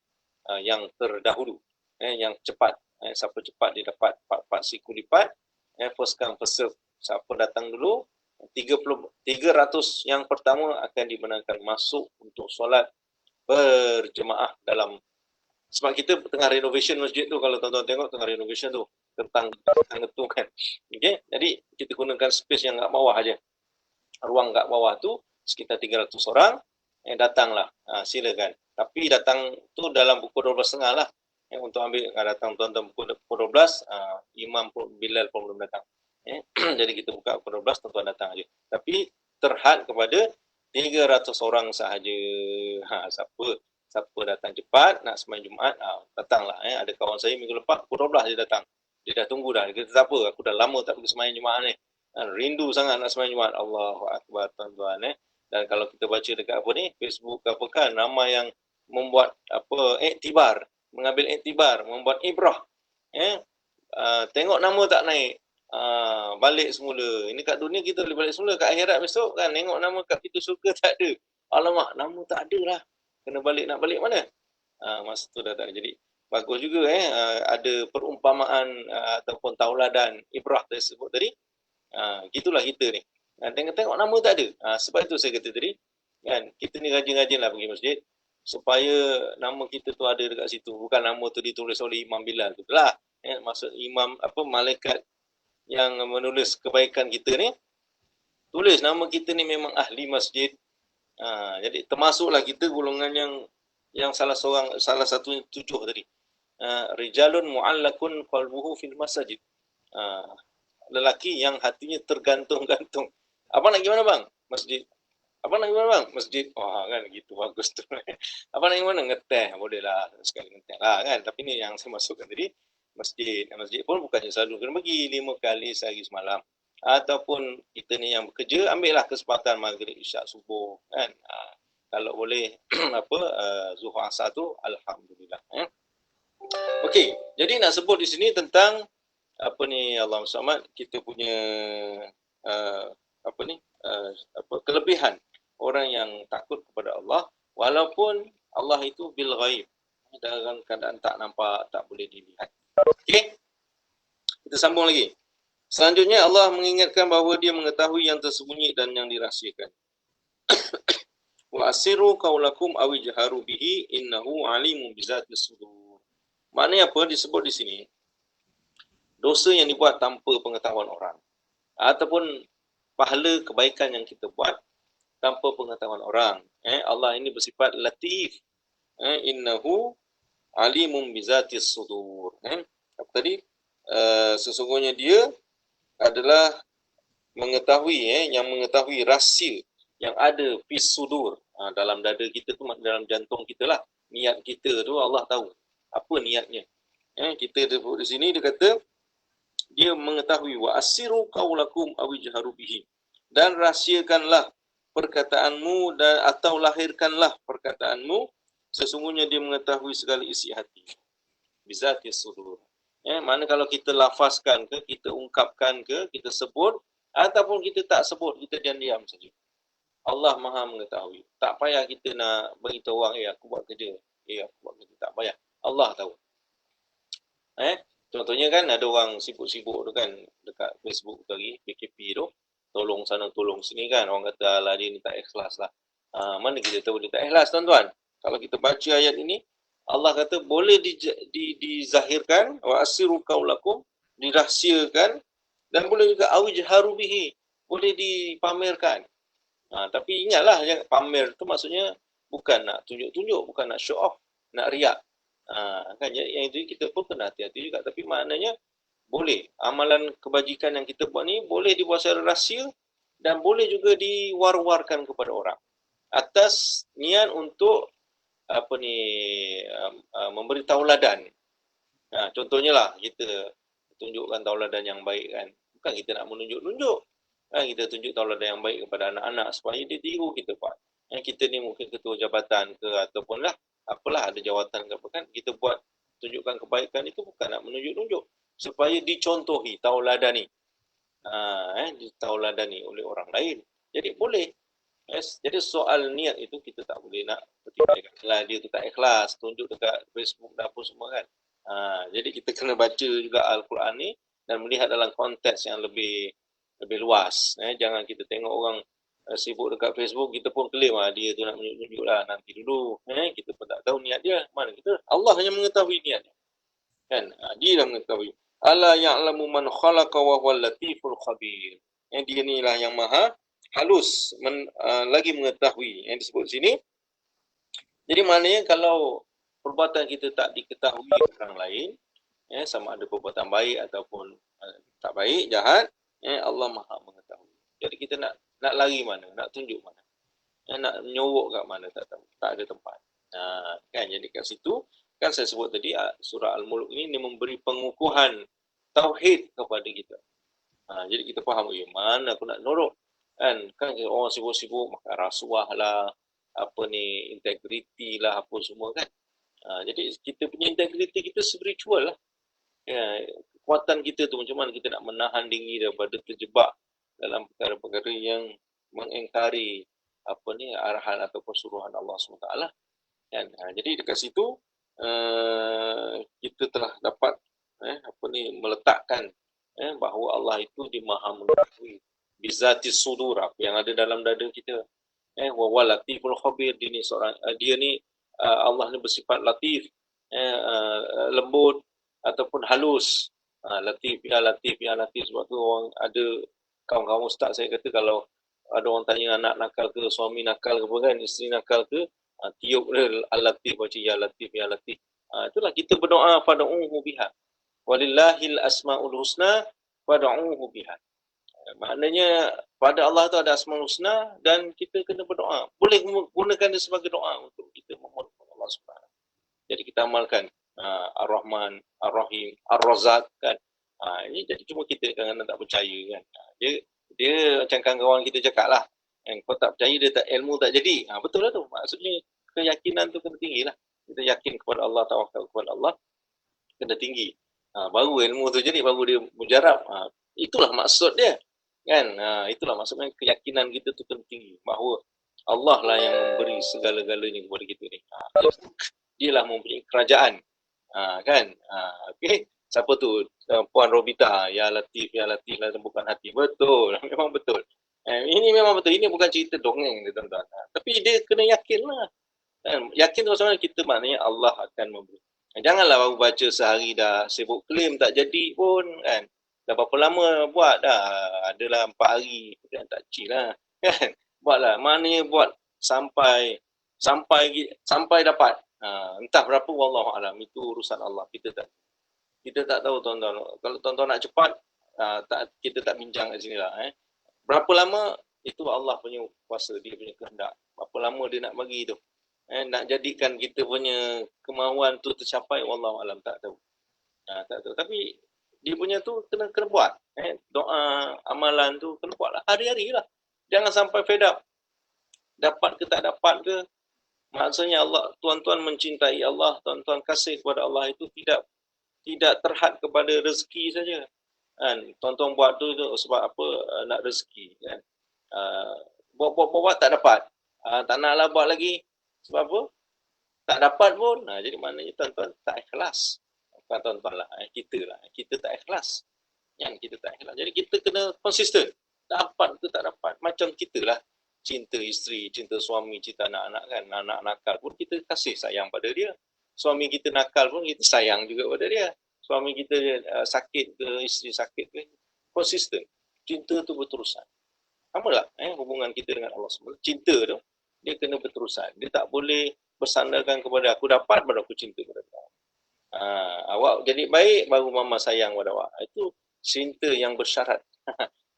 yang terdahulu, yang cepat. Siapa cepat dia dapat 4 siku lipat. First come first serve. Siapa datang dulu, 300 yang pertama akan dibenarkan masuk untuk solat berjemaah dalam. Sebab kita tengah renovation masjid tu, kalau tuan-tuan tengok tengah renovation tu, tentang tu kan. Okay? Jadi kita gunakan space yang kat bawah aja. Ruang kat bawah tu sekitar 300 orang, datanglah, silakan. Tapi datang tu dalam pukul 12.30 lah. Untuk ambil, datang tuan-tuan pukul 12, Imam Bilal pun belum datang. Jadi kita buka pukul 12, tuan-tuan datang aja. Tapi terhad kepada 300 orang sahaja. Siapa datang cepat nak sembahyang Jumaat, datanglah. Ada kawan saya minggu lepas pukul 12 dia datang. Dia dah tunggu dah. Dia kata tak apa, aku dah lama tak pergi sembahyang Jumaat ni. Rindu sangat nak sembahyang Jumaat. Allahu Akbar, tuan-tuan. Dan kalau kita baca dekat apa ni, Facebook apa kan, ramai yang membuat iktibar, mengambil iktibar, membuat ibrah. Tengok nama tak naik, balik semula. Ini kat dunia kita boleh balik semula, kat akhirat besok kan tengok nama kat pintu syurga tak ada. Alamak, nama tak ada lah. Kena balik, nak balik mana? Masa tu dah tak ada. Jadi bagus juga ada perumpamaan ataupun tauladan ibrah tersebut tadi. Gitulah kita ni. Tengok nama tak ada. Sebab itu saya kata tadi, kan kita ni rajin-rajinlah pergi masjid supaya nama kita tu ada dekat situ. Bukan nama tu ditulis oleh Imam Bilal tu lah. Maksud imam malaikat yang menulis kebaikan kita ni tulis nama kita ni memang ahli masjid. Jadi termasuklah kita golongan yang salah satu 7 tadi. Rijalun mu'allakun qalbuhu fil masjid. Lelaki yang hatinya tergantung-gantung. Apa nak gimana bang? Masjid. Apa nak gimana bang? Masjid. Kan gitu, bagus tu. Apa nak gimana? Ngeteh. Boleh lah sekali ngeteh lah kan. Tapi ni yang saya masukkan tadi, masjid. Masjid pun bukannya selalu kena pergi 5 kali sehari semalam. Ataupun kita ni yang bekerja, ambillah kesempatan maghrib, isyak, subuh kan. Kalau boleh zuhur asar tu alhamdulillah. Okey, jadi nak sebut di sini tentang Allahumma samad, kita punya kelebihan orang yang takut kepada Allah walaupun Allah itu bil ghaib, dalam keadaan tak nampak, tak boleh dilihat. Okey. Kita sambung lagi. Selanjutnya Allah mengingatkan bahawa dia mengetahui yang tersembunyi dan yang dirahsiakan. Wa asiru qaulakum aw ijharu bihi innahu alimun bizatis sudur. Maknanya apa disebut di sini? Dosa yang dibuat tanpa pengetahuan orang ataupun pahala kebaikan yang kita buat tanpa pengetahuan orang. Allah ini bersifat latif. Innahu alimun bizatis sudur. Apa tadi? Sesungguhnya dia adalah mengetahui yang mengetahui rahsia yang ada fis sudur, dalam dada kita tu, dalam jantung kita lah. Niat kita tu Allah tahu apa niatnya. Kita di sini dia kata dia mengetahui wa asiru qaulakum aw ijharu bihi, dan rahsiakanlah perkataanmu dan atau lahirkanlah perkataanmu, sesungguhnya dia mengetahui segala isi hati. Bizatis sudur. Mana kalau kita lafazkan ke, kita ungkapkan ke, kita sebut ataupun kita tak sebut, kita diam-diam saja. Allah Maha mengetahui. Tak payah kita nak beritahu orang, aku buat kerja. Aku buat kerja. Tak payah. Allah tahu. Contohnya kan ada orang sibuk-sibuk tu kan dekat Facebook tadi, PKP tu, tolong sana tolong sini kan. Orang kata alah dia ni tak ikhlas lah. Mana kita tahu dia tak ikhlas, tuan-tuan? Kalau kita baca ayat ini, Allah kata boleh dizahirkan, wa asiru qaulakum, dirahsiakan, dan boleh juga awijharu bihi, boleh dipamerkan. Tapi ingatlah, pamer tu maksudnya bukan nak tunjuk-tunjuk, bukan nak show off, nak riak. Kan yang itu kita pun kena hati-hati juga. Tapi maknanya boleh amalan kebajikan yang kita buat ni boleh dibuat secara rahsia dan boleh juga diwar-warkan kepada orang atas niat untuk memberi tauladan. Contohnya lah kita tunjukkan tauladan yang baik kan. Bukan kita nak menunjuk-nunjuk. Kita tunjuk tauladan yang baik kepada anak-anak supaya dia tiru kita buat. Kita ni mungkin ketua jabatan ke ataupun lah apalah ada jawatan ke apa kan, kita buat tunjukkan kebaikan itu bukan nak menunjuk-nunjuk, supaya dicontohi, tauladani. Ditauladani oleh orang lain. Jadi boleh. Jadi soal niat itu kita tak boleh nak pertikaikan lah, dia tu tak ikhlas tunjuk dekat Facebook dan apa semua kan. Jadi kita kena baca juga Al-Quran ni dan melihat dalam konteks yang lebih luas. Jangan kita tengok orang sibuk dekat Facebook, kita pun claim dia tu nak menunjuk lah, nanti dulu. Kita pun tak tahu niat dia. Mana kita? Allah hanya mengetahui niatnya. Kan? Dia dah mengetahui. Ala ya'lamu man khalaqa wa huwal latiful khabir. Dia ni lah yang maha halus, lagi mengetahui. Yang disebut sini. Jadi maknanya kalau perbuatan kita tak diketahui orang lain, sama ada perbuatan baik ataupun tak baik, jahat, Allah maha mengetahui. Jadi kita nak lari mana, nak tunjuk mana, nak menyorok kat mana, tak tahu, tak ada tempat. Kan, jadi kat situ kan saya sebut tadi surah Al-Mulk ini dia memberi pengukuhan tauhid kepada kita. Jadi kita faham, mana aku nak norok kan orang sibuk-sibuk makan rasuah lah, integriti lah, apa semua kan. Jadi kita punya integriti kita spiritual lah. kekuatan kita tu macam mana kita nak menahan diri daripada terjebak dalam perkara-perkara yang mengingkari arahan ataupun suruhan Allah SWT kan. Jadi dekat situ kita telah dapat meletakkan bahawa Allah itu dia Maha mengetahui bizatis sudur, apa yang ada dalam dada kita. Wa huwa latiful khabir, dia ni Allah ni bersifat latif, lembut ataupun halus. Latif ya latif ya latif. Sebab tu orang ada kawan-kawan ustaz saya kata kalau ada orang tanya anak nakal ke, suami nakal ke kan, isteri nakal ke, tiup dia al-latif, baca ya latif ya latif. Itulah kita berdoa fad'uhu biha. Walillahil asmaul husna fad'uhu biha. Maknanya pada Allah tu ada asmaul husna dan kita kena berdoa. Boleh gunakan dia sebagai doa untuk kita memohon Allah Subhanahu. Jadi kita amalkan Ar-Rahman, Ar-Rahim, Ar-Razak kan. Ini jadi cuma kita kadang-kadang tak percaya kan. Dia macam kawan-kawan kita cakap lah. Kau tak percaya dia tak, ilmu tak jadi. Betul lah tu. Maksudnya keyakinan tu kena tinggi lah. Kita yakin kepada Allah, tawakal kepada Allah, kena tinggi. Baru ilmu tu jadi, baru dia mujarab. Itulah maksud dia. Kan? Itulah maksudnya keyakinan kita tu kena tinggi. Bahawa Allah lah yang memberi segala-galanya kepada kita ni. Dia lah mempunyai kerajaan. Kan? Okay. Siapa tu? Puan Robita. Ya Latif lah sembuhkan hati. Betul. Memang betul. Ini memang betul. Ini bukan cerita dongeng dia tuan-tuan. Tapi dia kena yakin lah. Yakin tu kita maknanya Allah akan memberi. Janganlah baru baca sehari dah sibuk klaim tak jadi pun kan. Dah berapa lama buat dah? Adalah 4 hari. Kan tak cil lah. Kan? Buatlah. Maknanya buat sampai dapat. Entah berapa wallahu alam, itu urusan Allah. Kita tak tahu tuan-tuan. Kalau tuan-tuan nak cepat, kita tak bincang kat sini lah. Berapa lama, itu Allah punya kuasa, dia punya kehendak. Berapa lama dia nak bagi tu. Nak jadikan kita punya kemahuan tu tercapai, wallahu alam, tak tahu. Tak tahu. Tapi dia punya tu kena buat. Doa, amalan tu kena buat lah. Hari-hari lah. Jangan sampai fed up. Dapat ke tak dapat ke. Maksudnya Allah, tuan-tuan mencintai Allah, tuan-tuan kasih kepada Allah itu tidak terhad kepada rezeki saja. Kan? Tuan-tuan buat tu sebab apa? Nak rezeki. Kan? Buat tak dapat. Tak naklah buat lagi. Sebab apa? Tak dapat pun. Jadi maknanya tuan-tuan tak ikhlas. Bukan tuan-tuan lah. Kita lah. Kita tak ikhlas. Kita tak ikhlas. Jadi kita kena konsisten. Dapat ke tak dapat. Macam kita lah. Cinta isteri, cinta suami, cinta anak-anak kan. Anak nakal pun kita kasih sayang pada dia. Suami kita nakal pun kita sayang juga pada dia. Suami kita sakit ke, isteri sakit ke, konsisten. Cinta tu berterusan. Sama tak hubungan kita dengan Allah SWT. Cinta tu, dia kena berterusan. Dia tak boleh bersandarkan kepada aku dapat baru aku cinta kepada kau. Awak jadi baik baru mama sayang pada awak. Itu cinta yang bersyarat.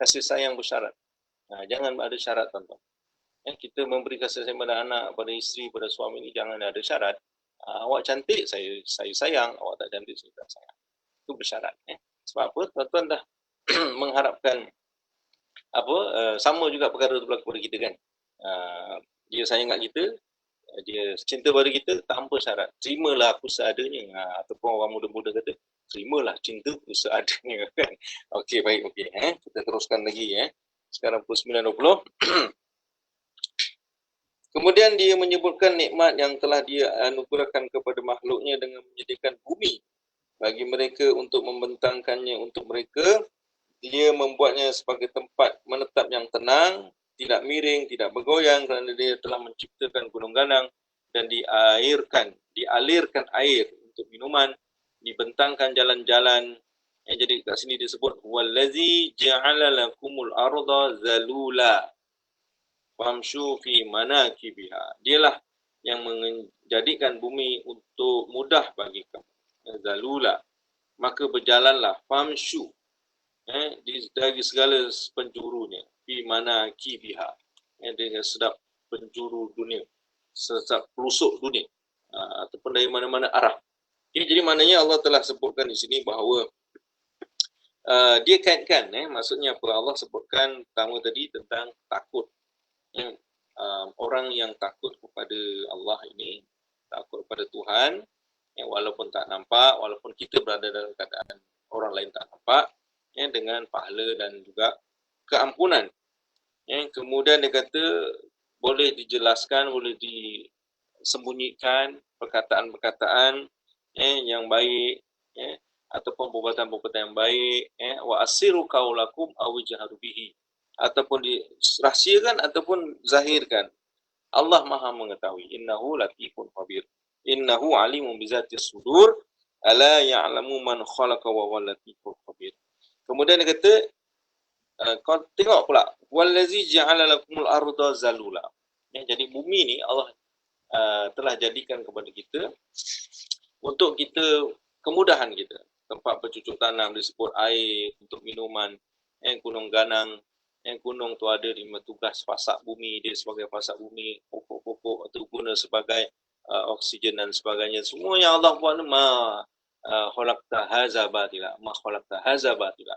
Kasih sayang bersyarat. Jangan ada syarat tuan-tuan. Kita memberi kasih sayang pada anak, pada isteri, pada suami ni jangan ada syarat. Awak cantik, saya sayang. Awak tak cantik, saya tak sayang. Itu bersyarat. Sebab apa? Tuan-tuan dah mengharapkan sama juga perkara tu berlaku pada kita kan. Dia sayang kat kita, dia cinta pada kita tanpa syarat. Terimalah aku seadanya. Ataupun orang muda-muda kata, terimalah cintaku seadanya kan. Okey, baik, okey. Kita teruskan lagi. Sekarang pukul 9.20. Kemudian dia menyebutkan nikmat yang telah dia anugerahkan kepada makhluknya dengan menyediakan bumi bagi mereka untuk membentangkannya untuk mereka. Dia membuatnya sebagai tempat menetap yang tenang, tidak miring, tidak bergoyang kerana dia telah menciptakan gunung ganang dan dialirkan air untuk minuman, dibentangkan jalan-jalan. Jadi kat sini disebut wallazi ja'ala lakumul arda zalula famshu fi manakibiha. Dialah yang menjadikan bumi untuk mudah bagi kamu. Zalula. Maka berjalanlah famshu dari segala penjurunya. Fi manakibiha. Dengan sedap penjuru dunia. Sedap pelusuk dunia. Ataupun dari mana-mana arah. Jadi maknanya Allah telah sebutkan di sini bahawa dia kaitkan, maksudnya apa? Allah sebutkan pertama tadi tentang takut. Orang yang takut kepada Allah ini, takut kepada Tuhan, walaupun tak nampak, walaupun kita berada dalam keadaan orang lain tak nampak, dengan pahala dan juga keampunan. Kemudian dia kata boleh dijelaskan, boleh disembunyikan perkataan-perkataan yang baik, ataupun perbuatan-perbuatan yang baik, wa asiru qaulakum aw jaharu bihi, ataupun dirahsiakan ataupun zahirkan. Allah Maha mengetahui. Innahu latifun khabir. Innahu alimun bizatis sudur. Ala ya'lamu man khalaqa wa huwal latiful khabir. Kemudian dia kata, kau tengok pula, wallazi ja'ala lakumul arda zalula. Jadi bumi ni Allah telah jadikan kepada kita untuk kita, kemudahan kita. Tempat bercucuk tanam, disebut air untuk minuman, gunung ganang, gunung tu ada di tugas fasak bumi, dia sebagai fasak bumi, pokok-pokok itu guna sebagai oksigen dan sebagainya. Semua yang Allah buat ni khalaqta hadza batila, khalaqta hadza batila.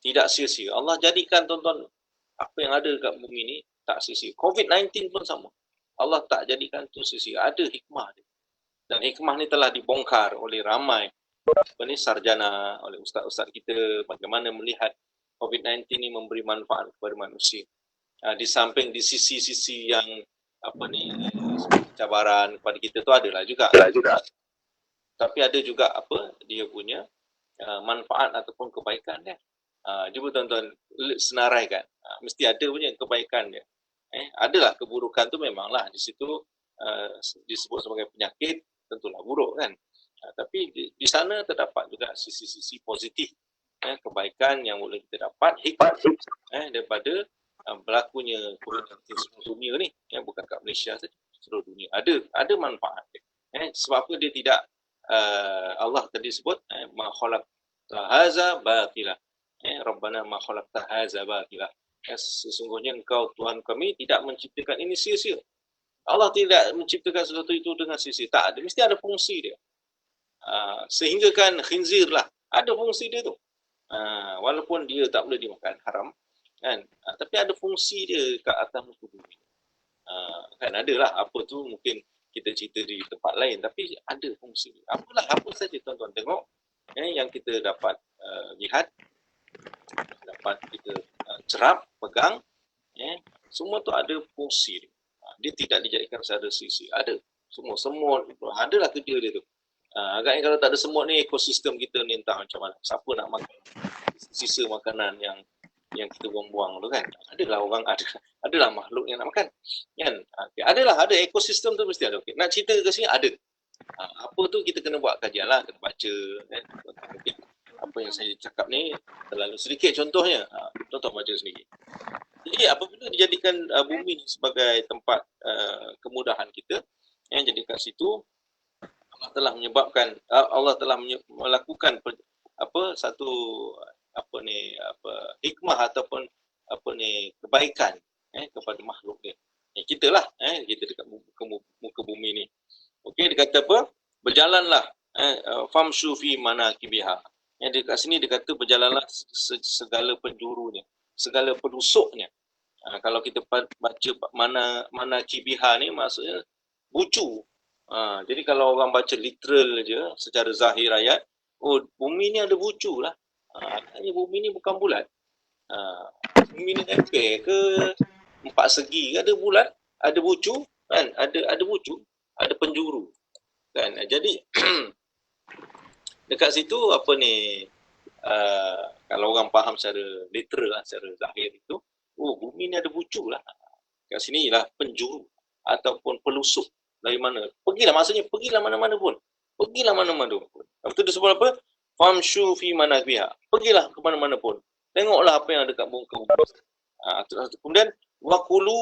Tidak sia-sia. Allah jadikan tuan-tuan apa yang ada dekat bumi ni tak sia-sia. COVID-19 pun sama. Allah tak jadikan tu sia-sia. Ada hikmah dia. Dan hikmah ni telah dibongkar oleh ramai sarjana, oleh ustaz-ustaz kita, bagaimana melihat COVID-19 ni memberi manfaat kepada manusia. Di samping di sisi-sisi yang cabaran kepada kita tu adalah juga. Tapi ada juga dia punya manfaat ataupun kebaikan dia. Cuba tuan-tuan senaraikan. Mesti ada punya kebaikan dia. Adalah keburukan tu memanglah di situ disebut sebagai penyakit, tentulah buruk kan. Tapi di sana terdapat juga sisi-sisi positif, kebaikan yang boleh kita dapat, hikmah daripada berlakunya COVID-19 seluruh dunia ni, bukan kat Malaysia saja, seluruh dunia ada manfaat dia. Sebab apa dia tidak Allah tadi sebut ma khalaqta hadza batila, Rabbana ma khalaqta hadza batila, sesungguhnya engkau Tuhan kami tidak menciptakan ini sia-sia. Allah tidak menciptakan sesuatu itu dengan sia-sia, tak ada, mesti ada fungsi dia. Sehingga kan khinzir lah ada fungsi dia tu, walaupun dia tak boleh dimakan, haram kan, tapi ada fungsi dia kat atas muka bumi. Kan adalah apa tu mungkin kita cerita di tempat lain, tapi ada fungsi dia. Apa saja tuan-tuan tengok yang kita dapat lihat, dapat kita cerap, pegang, semua tu ada fungsi dia. Dia tidak dijadikan secara sisi, ada semua adalah kerja dia tu. Agaknya kalau tak ada semut ni, ekosistem kita ni entah macam mana. Siapa nak makan sisa makanan yang kita buang-buang tu kan. Adalah orang, adalah makhluk yang nak makan kan. Ada ekosistem tu mesti ada. Nak cerita ke sini ada. Apa tu kita kena buat kajian lah, kena baca kan. Apa yang saya cakap ni terlalu sedikit contohnya, tuan-tuan baca sendiri. Jadi apabila dijadikan bumi sebagai tempat kemudahan kita, jadi kat situ Allah telah menyebabkan, Allah telah melakukan satu hikmah ataupun kebaikan kepada makhluk dia. Kita lah, kita dekat muka bumi ni. Okey, dia kata apa? Berjalanlah famshu fi manakibiha. Dekat sini dia kata berjalanlah segala penjurunya, segala penusuknya. Kalau kita baca manakibiha ni maksudnya bucu. Jadi kalau orang baca literal je secara zahir ayat, bumi ni ada bucu lah. Katanya bumi ni bukan bulat. Bumi ni emper ke, empat segi ke, ada bulat, ada bucu kan, ada bucu, ada penjuru kan. Jadi dekat situ kalau orang faham secara literal lah, secara zahir itu, bumi ni ada bucu lah. Kat sini lah penjuru ataupun pelusuk. Dari mana? Pergilah, maksudnya pergilah mana-mana pun. Pergilah mana-mana pun. Lepas tu dia sebut apa? Famshu fi manakibiha. Pergilah ke mana-mana pun. Tengoklah apa yang ada kat muka bumi. Kemudian wakulu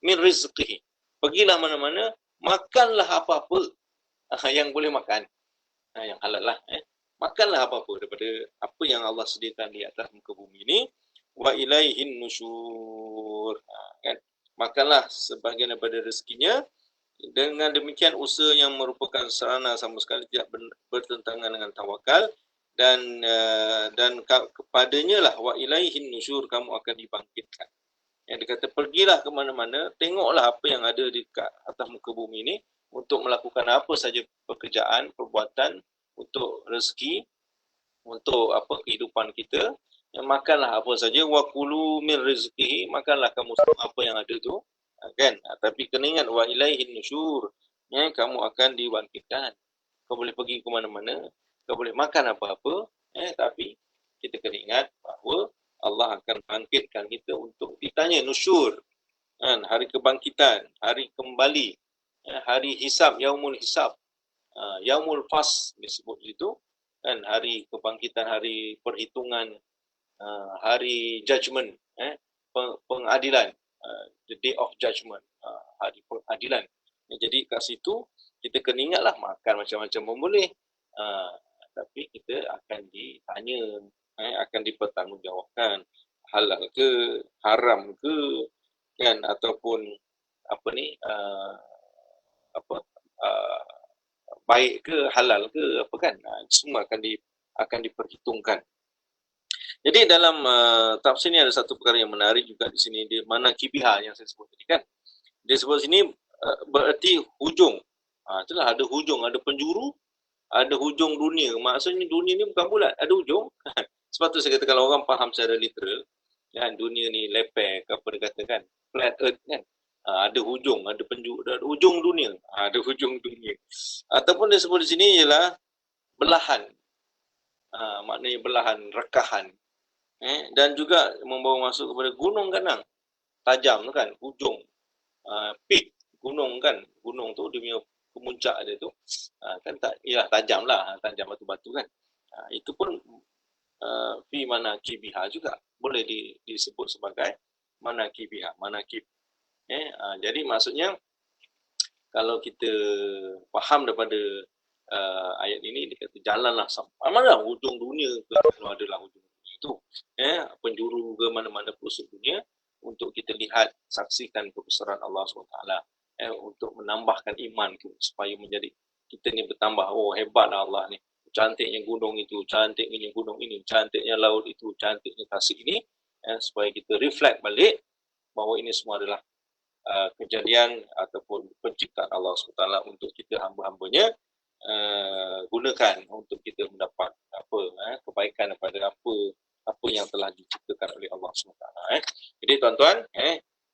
min rizqihi. Pergilah mana-mana, makanlah apa-apa yang boleh makan. Yang halal lah. Makanlah apa-apa daripada apa yang Allah sediakan di atas muka bumi ini. Wa ilaihin nusyur. Kan? Makanlah sebahagian daripada rezekinya. Dengan demikian usaha yang merupakan sarana sama sekali tidak bertentangan dengan tawakal, dan kepadanya lah wa ilaihin nusyur, kamu akan dibangkitkan. Yang dikata pergilah ke mana-mana, tengoklah apa yang ada di atas muka bumi ini untuk melakukan apa saja pekerjaan, perbuatan untuk rezeki, untuk apa kehidupan kita. Makanlah apa saja, wa kulu min rizqihi, makanlah kamu apa yang ada tu, kan. Tapi kena ingat wa ilaihin nusyur, kamu akan dibangkitkan. Kau boleh pergi ke mana-mana, kau boleh makan apa-apa, tapi kita kena ingat bahawa Allah akan bangkitkan kita untuk ditanya nusyur, kan, hari kebangkitan, hari kembali, hari hisab, yaumul hisab, yaumul fas disebut itu, kan, hari kebangkitan, hari perhitungan, hari judgment, pengadilan, the day of judgment, hari pengadilan. Jadi kat situ kita kena ingatlah makan macam-macam pun boleh, tapi kita akan ditanya, akan dipertanggungjawabkan halal ke, haram ke, kan, ataupun apa ni, apa baik ke, halal ke, apa kan, semua akan diperhitungkan. Jadi dalam tafsir ni ada satu perkara yang menarik juga di sini, di mana kibiha yang saya sebut tadi kan. Dia sebut sini bererti hujung. Itulah, ada hujung, ada penjuru, ada hujung dunia. Maksudnya dunia ni bukan bulat, ada hujung. Sebab tu saya kata kalau orang faham secara literal, kan, dunia ni lepek, apa dia kata kan, flat earth kan. Ada hujung, ada penjuru, ada hujung dunia. Ada hujung dunia. Ataupun dia sebut di sini ialah belahan. Maknanya belahan, rekahan. Dan juga membawa masuk kepada gunung ganang, tajam tu kan, hujung, peak gunung kan, gunung tu dia punya kemuncak dia tu, kan tak, ialah tajam lah, tajam batu-batu kan. Itu pun fi manakibiha juga boleh disebut sebagai manakibiha, manakib. Jadi maksudnya kalau kita faham daripada ayat ini, dia kata jalanlah sampai mana hujung dunia ke, kalau adalah hujung dunia itu, penjuru ke mana-mana pelosok dunia, untuk kita lihat, saksikan kebesaran Allah SWT, untuk menambahkan iman kita, supaya menjadi kita ni bertambah, oh hebatlah Allah ni, cantiknya gunung itu, cantiknya gunung ini, cantiknya laut itu, cantiknya tasik ini, supaya kita reflect balik bahawa ini semua adalah kejadian ataupun penciptaan Allah SWT untuk kita hamba-hambanya gunakan untuk kita mendapat apa, kebaikan daripada apa yang telah diciptakan oleh Allah SWT. Jadi tuan-tuan,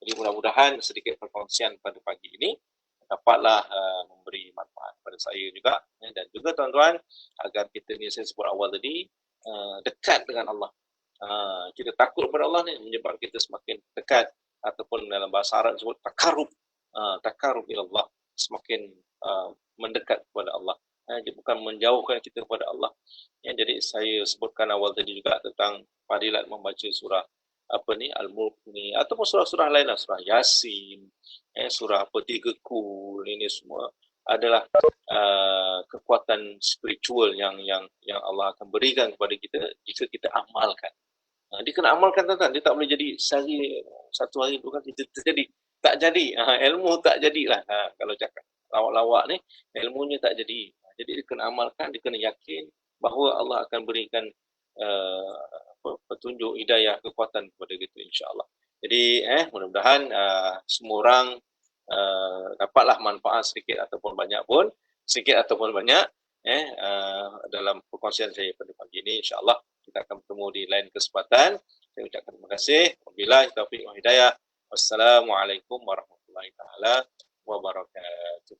jadi mudah-mudahan sedikit perkongsian pada pagi ini dapatlah memberi manfaat pada saya juga, dan juga tuan-tuan, agar kita ni, saya sebut awal tadi, dekat dengan Allah. Kita takut kepada Allah ni menyebabkan kita semakin dekat, ataupun dalam bahasa Arab disebut takarub, takarub ilallah, semakin mendekat kepada Allah. Dia bukan menjauhkan kita kepada Allah. Jadi saya sebutkan awal tadi juga tentang fadilat membaca surah apa ni, Al-Mulk ni, ataupun surah-surah lain lah, surah Yasin, surah apa, Tiga Kul, ini semua adalah kekuatan spiritual yang Allah akan berikan kepada kita jika kita amalkan. Dia kena amalkan, tuan-tuan. Dia tak boleh jadi satu hari tu kan kita terjadi. Tak jadi. Ilmu tak jadilah. Kalau cakap lawak-lawak ni, ilmunya tak jadi. Jadi dia kena amalkan, dia kena yakin bahawa Allah akan berikan petunjuk, hidayah, kekuatan kepada kita, insya-Allah. Jadi mudah-mudahan semua orang dapatlah manfaat sedikit ataupun banyak pun, sedikit ataupun banyak, dalam perkongsian saya pada pagi ini, insya-Allah. Kita akan bertemu di lain kesempatan. Saya ucapkan terima kasih. Wabillahi taufiq wal hidayah. Wassalamualaikum warahmatullahi taala wabarakatuh.